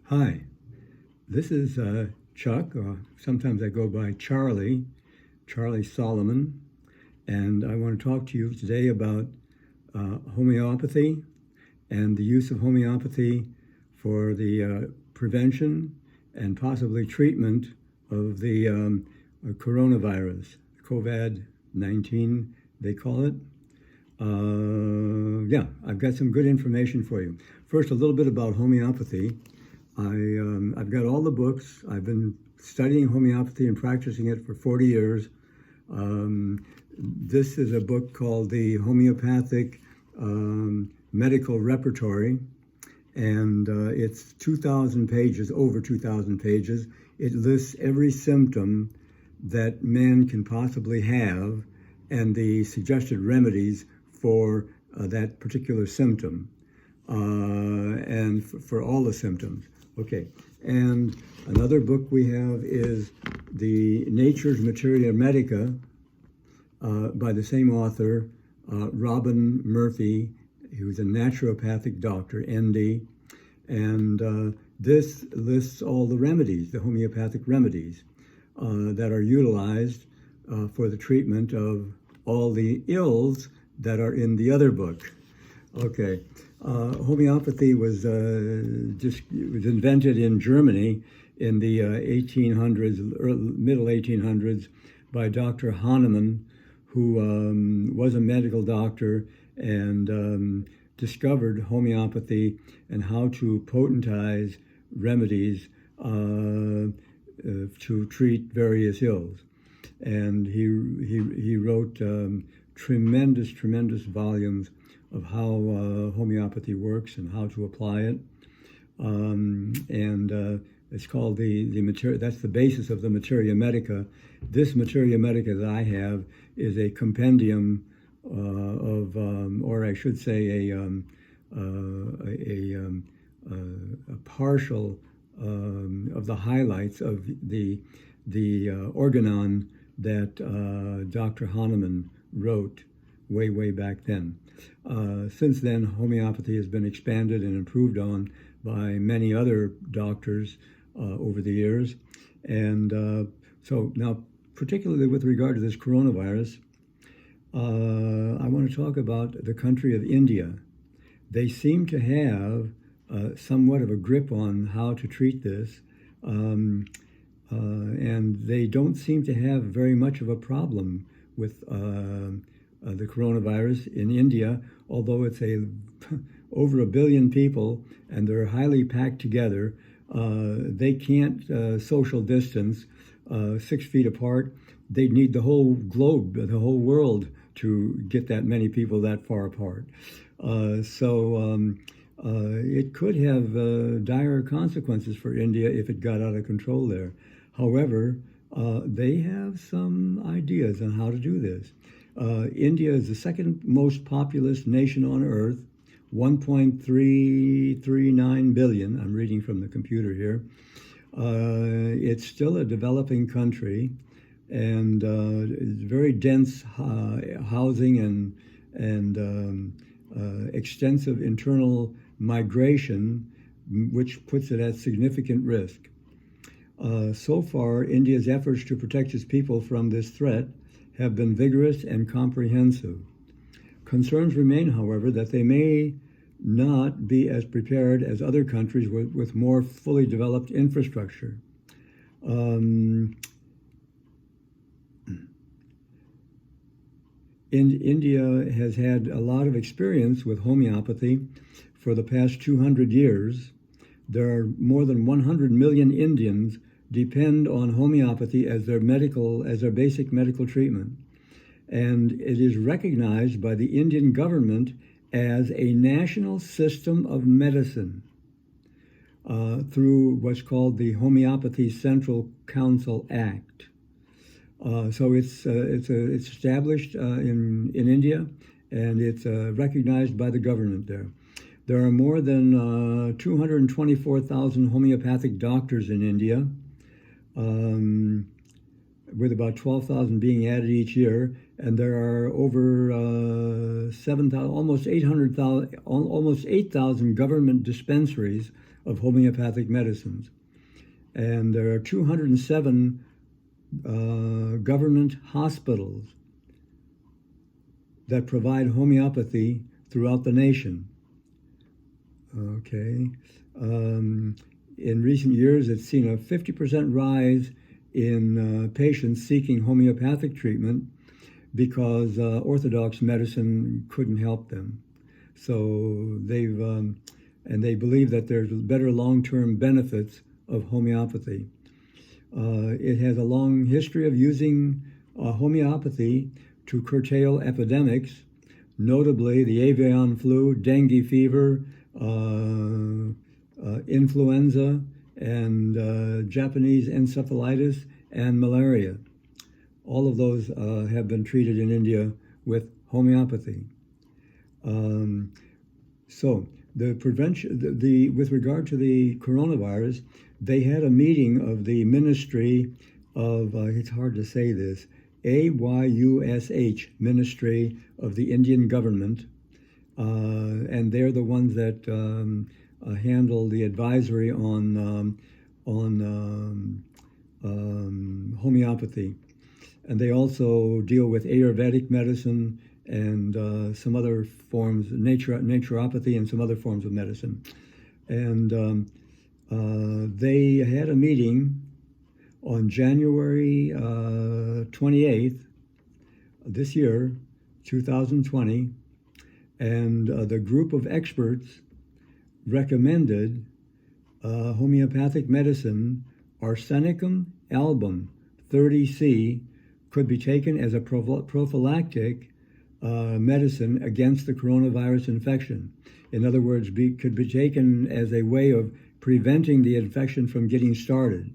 Hi, this is Chuck. Sometimes I go by Charlie Solomon, and I want to talk to you today about homeopathy and the use of homeopathy for the prevention and possibly treatment of the coronavirus, COVID-19, they call it. I've got some good information for you. First, a little bit about homeopathy. I've got all the books. I've been studying homeopathy and practicing it for 40 years. This is a book called the Homeopathic Medical Repertory, and it's 2,000 pages, over 2,000 pages. It lists every symptom that man can possibly have and the suggested remedies for that particular symptom, and for all the symptoms. Okay, and another book we have is the Nature's Materia Medica by the same author, Robin Murphy. He was a naturopathic doctor, ND, and this lists all the remedies, the homeopathic remedies that are utilized for the treatment of all the ills that are in the other book. Okay. Homeopathy was invented in Germany in the 1800s, middle 1800s, by Dr. Hahnemann, who was a medical doctor and discovered homeopathy and how to potentize remedies to treat various ills. And he wrote tremendous volumes of how homeopathy works and how to apply it, and it's called the materia. That's the basis of the Materia Medica. This Materia Medica that I have is a compendium or I should say a partial of the highlights of the organon that Dr. Hahnemann wrote way back then. Since then, homeopathy has been expanded and improved on by many other doctors over the years. And so now, particularly with regard to this coronavirus, I want to talk about the country of India. They seem to have somewhat of a grip on how to treat this, and they don't seem to have very much of a problem with the coronavirus in India, although it's over 1 billion people and they're highly packed together. They can't social distance 6 feet apart. They'd need the whole globe, the whole world, to get that many people that far apart. So it could have dire consequences for India if it got out of control there. However, they have some ideas on how to do this. India is the second most populous nation on earth, 1.339 billion. I'm reading from the computer here. It's still a developing country, and it's very dense housing and extensive internal migration, which puts it at significant risk. So far, India's efforts to protect its people from this threat have been vigorous and comprehensive. Concerns remain, however, that they may not be as prepared as other countries with more fully developed infrastructure. India has had a lot of experience with homeopathy for the past 200 years. There are more than 100 million Indians depend on homeopathy as their basic medical treatment. And it is recognized by the Indian government as a national system of medicine through what's called the Homeopathy Central Council Act. So it's established in India, and it's recognized by the government there. There are more than 224,000 homeopathic doctors in India, with about 12,000 being added each year, and there are over 7,000, almost 800,000, almost 8,000 government dispensaries of homeopathic medicines, and there are 207 government hospitals that provide homeopathy throughout the nation. Okay. In recent years, it's seen a 50% rise in patients seeking homeopathic treatment because orthodox medicine couldn't help them. So they believe that there's better long-term benefits of homeopathy. It has a long history of using homeopathy to curtail epidemics, notably the avian flu, dengue fever, influenza, and Japanese encephalitis and malaria. All of those have been treated in India with homeopathy. So the prevention, with regard to the coronavirus, they had a meeting of the Ministry of, it's hard to say this, AYUSH, Ministry of the Indian Government, and they're the ones that handle the advisory on homeopathy. And they also deal with Ayurvedic medicine and some other forms, naturopathy and some other forms of medicine. And they had a meeting on January 28th this year, 2020, and the group of experts recommended homeopathic medicine, arsenicum album 30C, could be taken as a prophylactic medicine against the coronavirus infection. In other words, could be taken as a way of preventing the infection from getting started.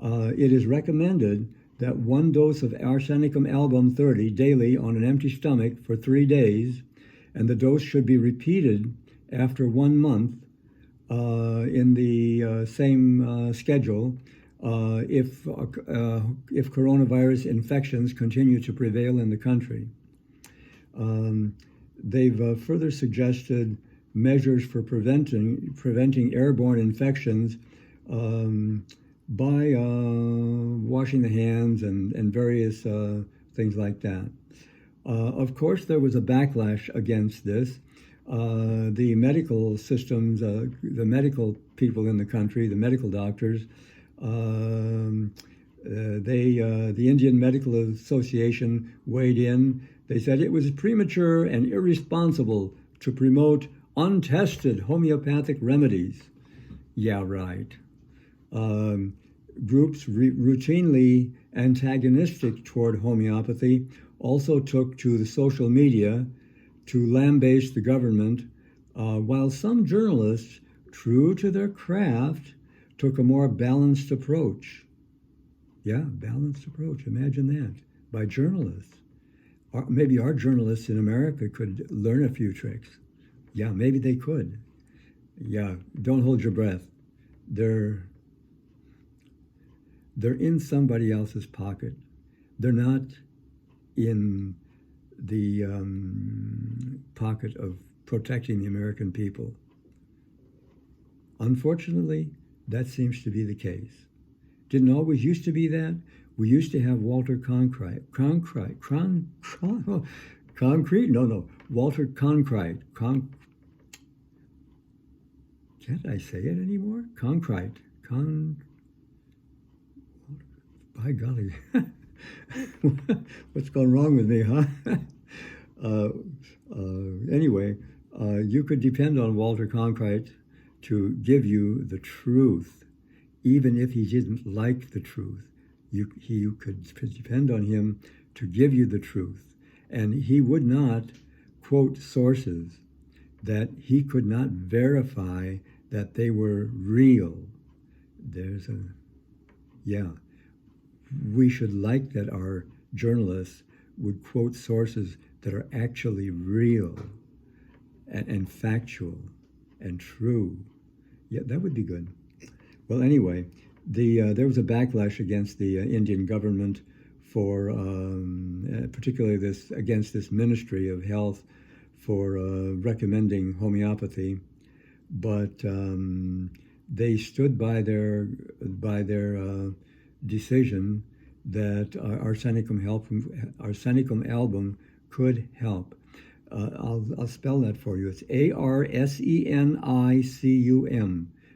It is recommended that one dose of arsenicum album 30 daily on an empty stomach for 3 days, and the dose should be repeated after 1 month in the same schedule if coronavirus infections continue to prevail in the country. They've further suggested measures for preventing airborne infections by washing the hands and various things like that. Of course, there was a backlash against this. The medical systems, the medical people in the country, the medical doctors, the Indian Medical Association weighed in. They said it was premature and irresponsible to promote untested homeopathic remedies. Yeah, right. Groups routinely antagonistic toward homeopathy also took to the social media to lambaste the government, while some journalists, true to their craft, took a more balanced approach. Yeah, balanced approach. Imagine that, by journalists. Maybe our journalists in America could learn a few tricks. Yeah, maybe they could. Yeah, don't hold your breath. They're in somebody else's pocket. They're not in the pocket of protecting the American people. Unfortunately, that seems to be the case. Didn't always used to be that. We used to have Walter Cronkite. Walter Cronkite. Can't I say it anymore? Cronkite. By golly. What's gone wrong with me, huh? Anyway, you could depend on Walter Cronkite to give you the truth, even if he didn't like the truth. You could depend on him to give you the truth. And he would not quote sources that he could not verify that they were real. We should like that our journalists would quote sources that are actually real and factual and true. Yeah, that would be good. Well, anyway, there was a backlash against the Indian government for particularly this against this Ministry of Health for recommending homeopathy, but they stood by their decision that arsenicum album could help. I'll spell that for you. It's arsenicum.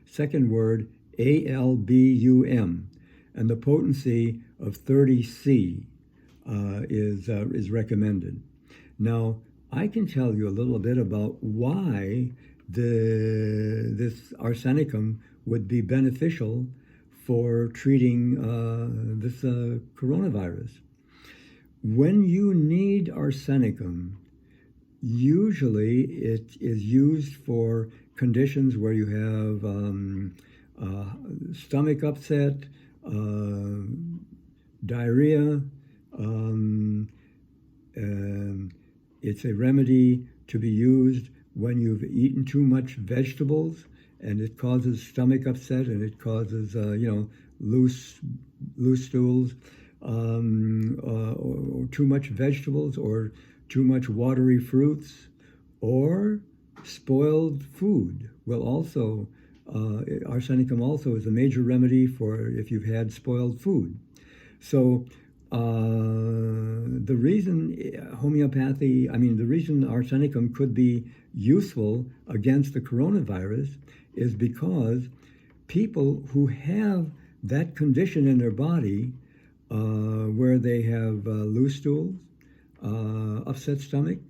Second word, album, and the potency of 30C is recommended. Now, I can tell you a little bit about why this arsenicum would be beneficial for treating this coronavirus. When you need arsenicum, usually it is used for conditions where you have stomach upset, diarrhea. It's a remedy to be used when you've eaten too much vegetables, and it causes stomach upset, and it causes loose stools, or too much vegetables, or too much watery fruits, or spoiled food. Well, also arsenicum also is a major remedy for if you've had spoiled food. So the reason the reason arsenicum could be useful against the coronavirus is because people who have that condition in their body, where they have loose stools, upset stomach,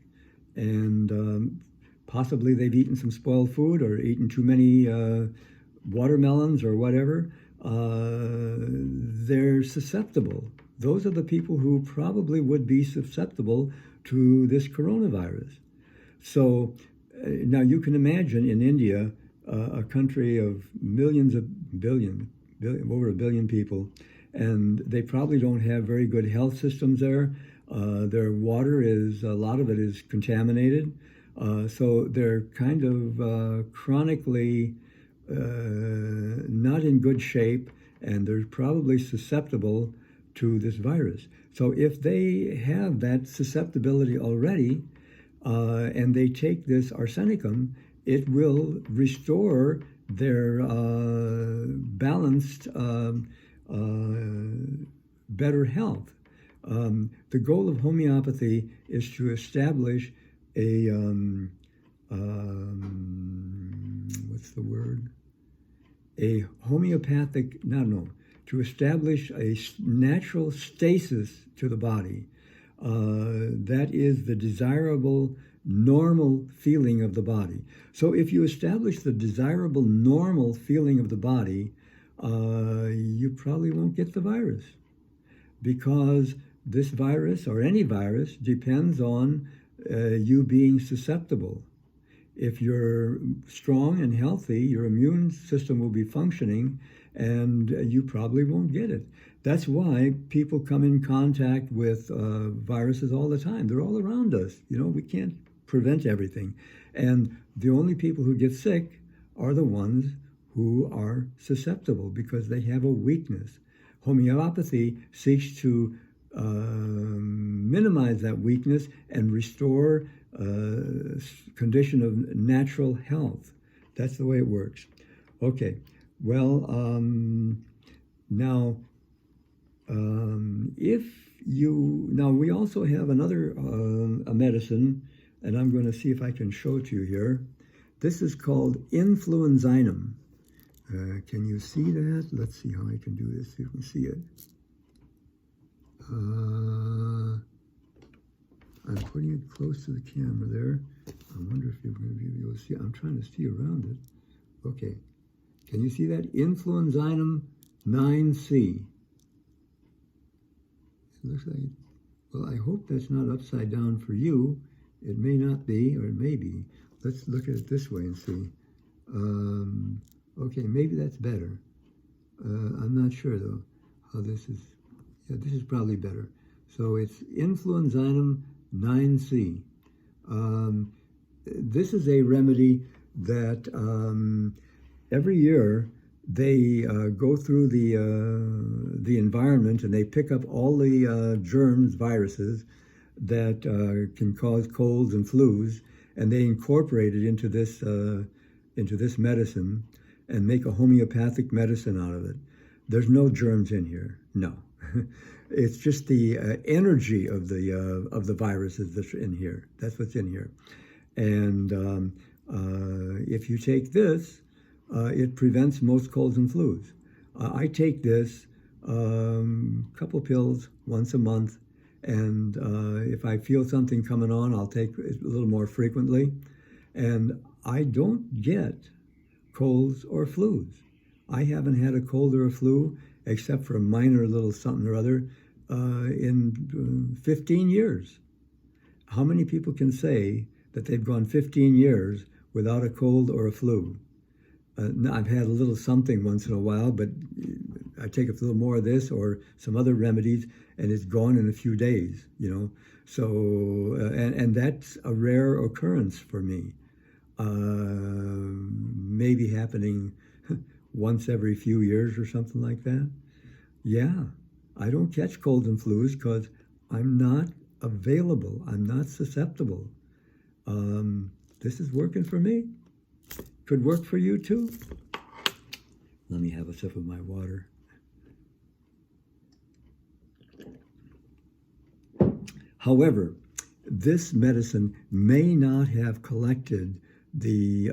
and possibly they've eaten some spoiled food or eaten too many watermelons or whatever, they're susceptible. Those are the people who probably would be susceptible to this coronavirus. So now you can imagine in India, a country of over a billion people, and they probably don't have very good health systems there. Their water a lot of it is contaminated. So they're kind of chronically not in good shape, and they're probably susceptible to this virus. So if they have that susceptibility already, and they take this arsenicum, it will restore their balanced, better health. The goal of homeopathy is to establish a to establish a natural stasis to the body. That is the desirable normal feeling of the body. So if you establish the desirable normal feeling of the body, you probably won't get the virus, because this virus, or any virus, depends on you being susceptible. If you're strong and healthy, your immune system will be functioning, and you probably won't get it. That's why people come in contact with viruses all the time. They're all around us. We can't prevent everything. And the only people who get sick are the ones who are susceptible, because they have a weakness. Homeopathy seeks to minimize that weakness and restore a condition of natural health. That's the way it works. Okay, well, now we also have another a medicine, and I'm going to see if I can show it to you here. This is called influenzinum. Can you see that? Let's see how I can do this. You can see it. I'm putting it close to the camera there. I wonder if you're going to be able to see. I'm trying to see around it. Okay. Can you see that? Influenzinum 9C. It looks like, well, I hope that's not upside down for you. It may not be, or it may be. Let's look at it this way and see. Okay, maybe that's better. I'm not sure, though, how this is. Yeah, this is probably better. So it's influenzinum 9C. This is a remedy that every year they go through the environment and they pick up all the germs, viruses that can cause colds and flus, and they incorporate it into this medicine and make a homeopathic medicine out of it. There's no germs in here. No, it's just the energy of the viruses that's in here. That's what's in here. And if you take this, it prevents most colds and flus. I take this couple pills once a month, and if I feel something coming on, I'll take it a little more frequently. And I don't get colds or flus. I haven't had a cold or a flu, except for a minor little something or other, in 15 years. How many people can say that they've gone 15 years without a cold or a flu? I've had a little something once in a while, but I take a little more of this or some other remedies, and it's gone in a few days, you know. So, and that's a rare occurrence for me. Maybe happening once every few years or something like that. Yeah, I don't catch colds and flus because I'm not available. I'm not susceptible. This is working for me. Could work for you too. Let me have a sip of my water. However, this medicine may not have collected the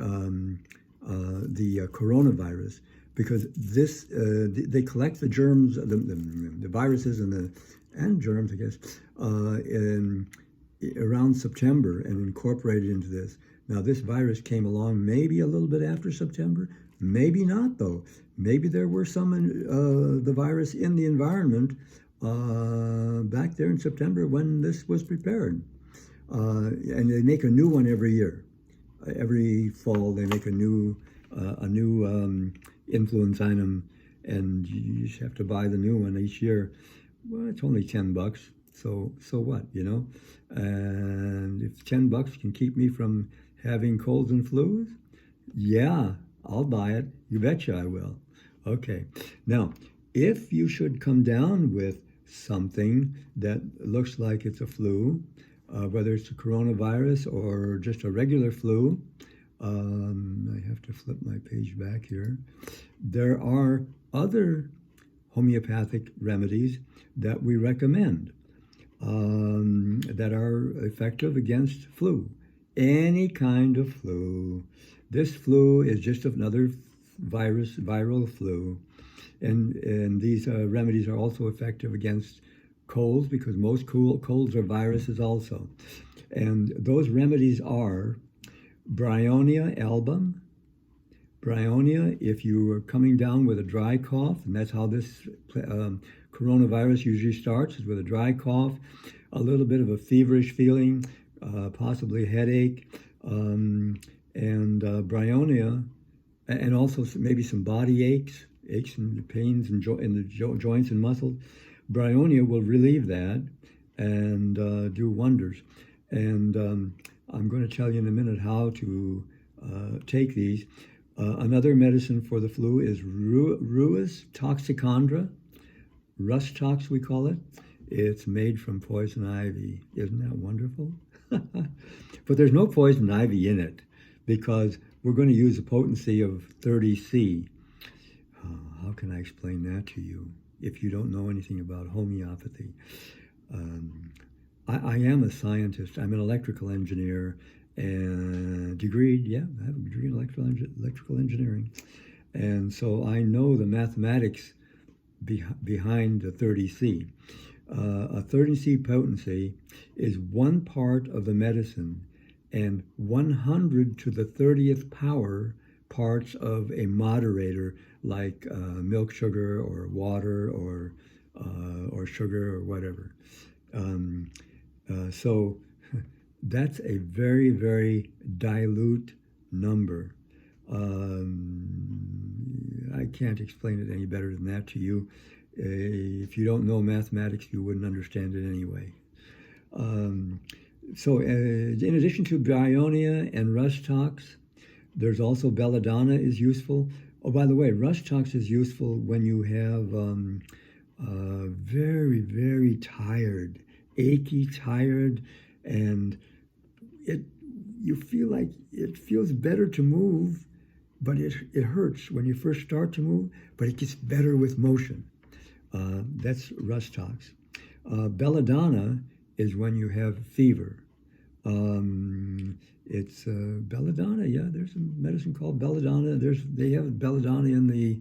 coronavirus, because this they collect the germs, the viruses and germs, I guess, around September and incorporate it into this. Now, this virus came along maybe a little bit after September, maybe not, though. Maybe there were some the virus in the environment back there in September when this was prepared. And they make a new one every year. Every fall, they make a new influence item, and you just have to buy the new one each year. Well, it's only $10, so what, you know? And if $10 can keep me from having colds and flus, yeah, I'll buy it. You betcha I will. Okay. Now, if you should come down with something that looks like it's a flu, whether it's a coronavirus or just a regular flu, I have to flip my page back here. There are other homeopathic remedies that we recommend that are effective against flu. Any kind of flu. This flu is just another viral flu. And these remedies are also effective against colds, because most colds are viruses also. And those remedies are Bryonia album. Bryonia, if you are coming down with a dry cough, and that's how this coronavirus usually starts, is with a dry cough, a little bit of a feverish feeling, possibly a headache, and Bryonia, and also maybe some body aches and pains in the joints and muscles. Bryonia will relieve that and do wonders. And I'm going to tell you in a minute how to take these. Another medicine for the flu is Ruis toxicandra, rust tox we call it. It's made from poison ivy. Isn't that wonderful? But there's no poison ivy in it, because we're going to use a potency of 30C. How can I explain that to you if you don't know anything about homeopathy? I am a scientist. I'm an electrical engineer, and I have a degree in electrical engineering. And so I know the mathematics behind the 30C. A 30C potency is 1 part of the medicine and 100 to the 30th power parts of a moderator, like milk sugar or water or sugar or whatever. So that's a very, very dilute number. I can't explain it any better than that to you. If you don't know mathematics, you wouldn't understand it anyway. So in addition to Bryonia and rust tox, there's also belladonna is useful. Oh, by the way, rust tox is useful when you have very, very tired, achy, tired, and it you feel like it feels better to move, but it hurts when you first start to move, but it gets better with motion. That's rust tox. Belladonna is when you have fever. It's belladonna. Yeah, there's a medicine called belladonna. They have belladonna in the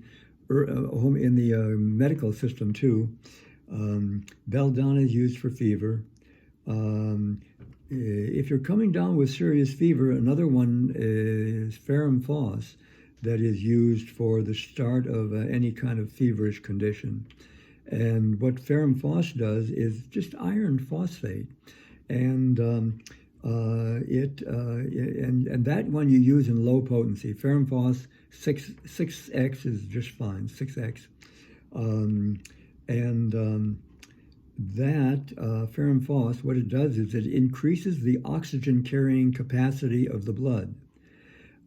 home in the medical system too. Belladonna is used for fever. If you're coming down with serious fever, another one is ferrum phos, that is used for the start of any kind of feverish condition. And what ferrum phos does is just iron phosphate, and and that one you use in low potency. Ferrum phos 6x is just fine, 6x, that ferrum phos, what it does is it increases the oxygen carrying capacity of the blood.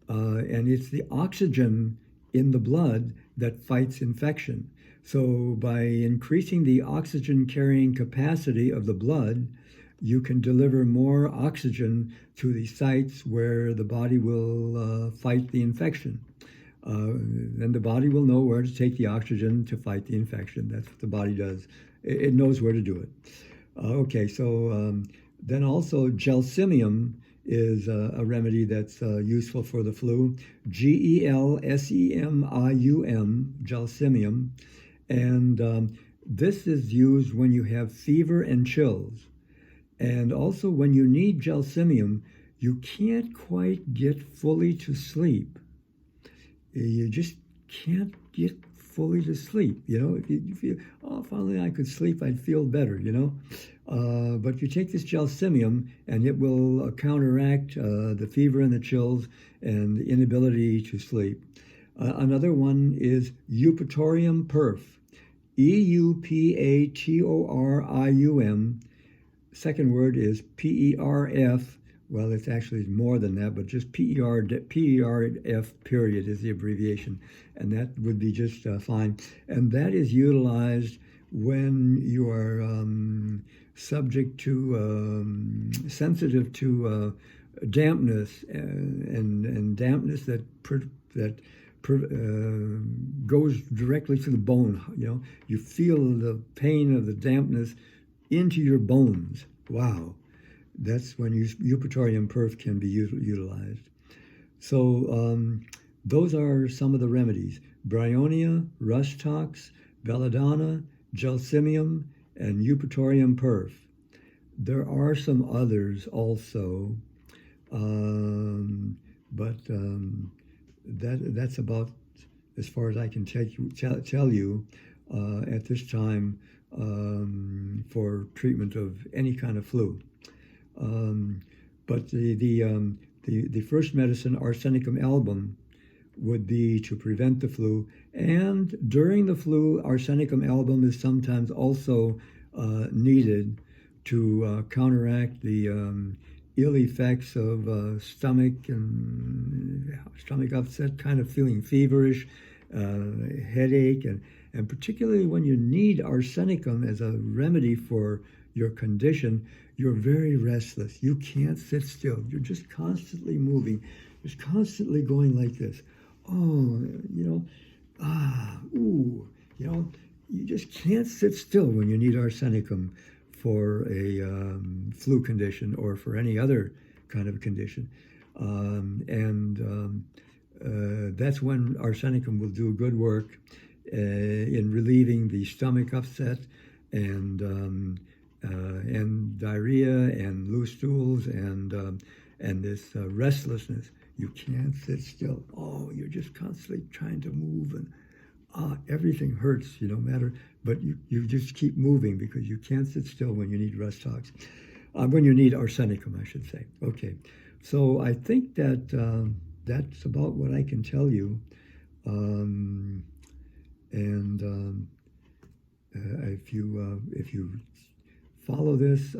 And it's the oxygen in the blood that fights infection. So by increasing the oxygen carrying capacity of the blood, you can deliver more oxygen to the sites where the body will fight the infection. Then the body will know where to take the oxygen to fight the infection. That's what the body does. It knows where to do it. Okay, so then also gelsemium is a remedy that's useful for the flu. Gelsemium, gelsemium. And this is used when you have fever and chills. And also when you need gelsemium, you can't quite get fully to sleep. You just can't get fully to sleep. If you feel, oh, finally I could sleep, I'd feel better, But you take this gelsemium and it will counteract the fever and the chills and the inability to sleep. Another one is Eupatorium perf, Eupatorium. Second word is PERF. Well, it's actually more than that, but just PERF period is the abbreviation, and that would be just fine. And that is utilized when you are subject to, sensitive to dampness, and dampness that goes directly to the bone. You feel the pain of the dampness into your bones. Wow. That's when Eupatorium perf can be utilized. So those are some of the remedies: bryonia, rust tox, belladonna, gelsemium, and Eupatorium perf. There are some others also, but that's about as far as I can tell you at this time for treatment of any kind of flu. But the first medicine, arsenicum album, would be to prevent the flu. And during the flu, arsenicum album is sometimes also needed to counteract the ill effects of stomach upset, kind of feeling feverish, headache, and particularly when you need arsenicum as a remedy for your condition, you're very restless. You can't sit still. You're just constantly moving, just constantly going like this. Oh, you just can't sit still when you need arsenicum for a flu condition or for any other kind of condition. That's when arsenicum will do good work in relieving the stomach upset and diarrhea and loose stools and this restlessness. You can't sit still. Oh, you're just constantly trying to move, and everything hurts, but you just keep moving because you can't sit still when you need rust tox. When you need arsenicum, I should say. Okay, so I think that that's about what I can tell you. If you follow this,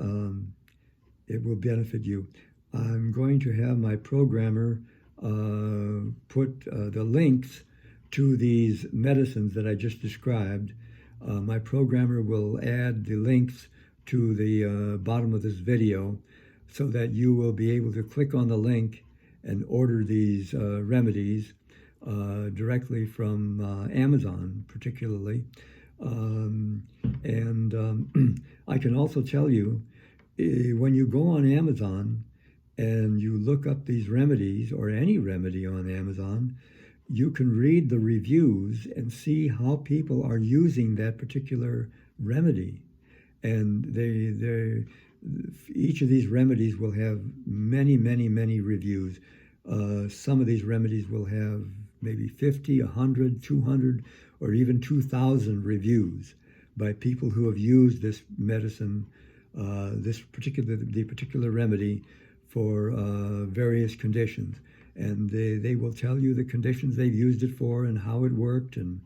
it will benefit you. I'm going to have my programmer put the links to these medicines that I just described, my programmer will add the links to the bottom of this video so that you will be able to click on the link and order these remedies directly from Amazon, particularly. I can also tell you, when you go on Amazon and you look up these remedies or any remedy on Amazon, you can read the reviews and see how people are using that particular remedy. And each of these remedies will have many, many, many reviews. Some of these remedies will have maybe 50, 100, 200, or even 2,000 reviews by people who have used this medicine, the particular remedy for various conditions. And they will tell you the conditions they've used it for and how it worked. And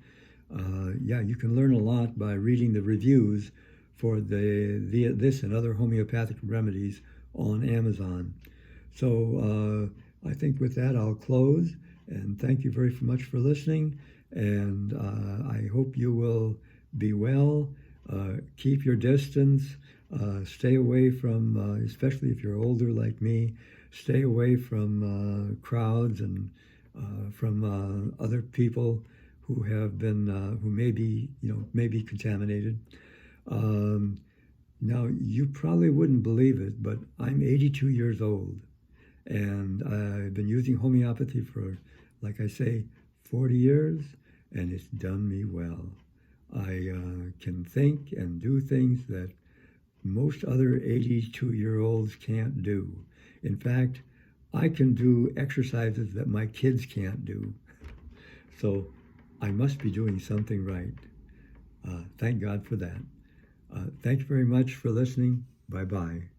yeah, you can learn a lot by reading the reviews for this and other homeopathic remedies on Amazon. So I think with that I'll close, and thank you very much for listening, and I hope you will be well, keep your distance, stay away from, especially if you're older like me, stay away from crowds and from other people who have been, who may be contaminated. Now, you probably wouldn't believe it, but I'm 82 years old, and I've been using homeopathy for, like I say, 40 years, and it's done me well. I can think and do things that most other 82-year-olds can't do. In fact, I can do exercises that my kids can't do. So I must be doing something right. Thank God for that. Thank you very much for listening. Bye-bye.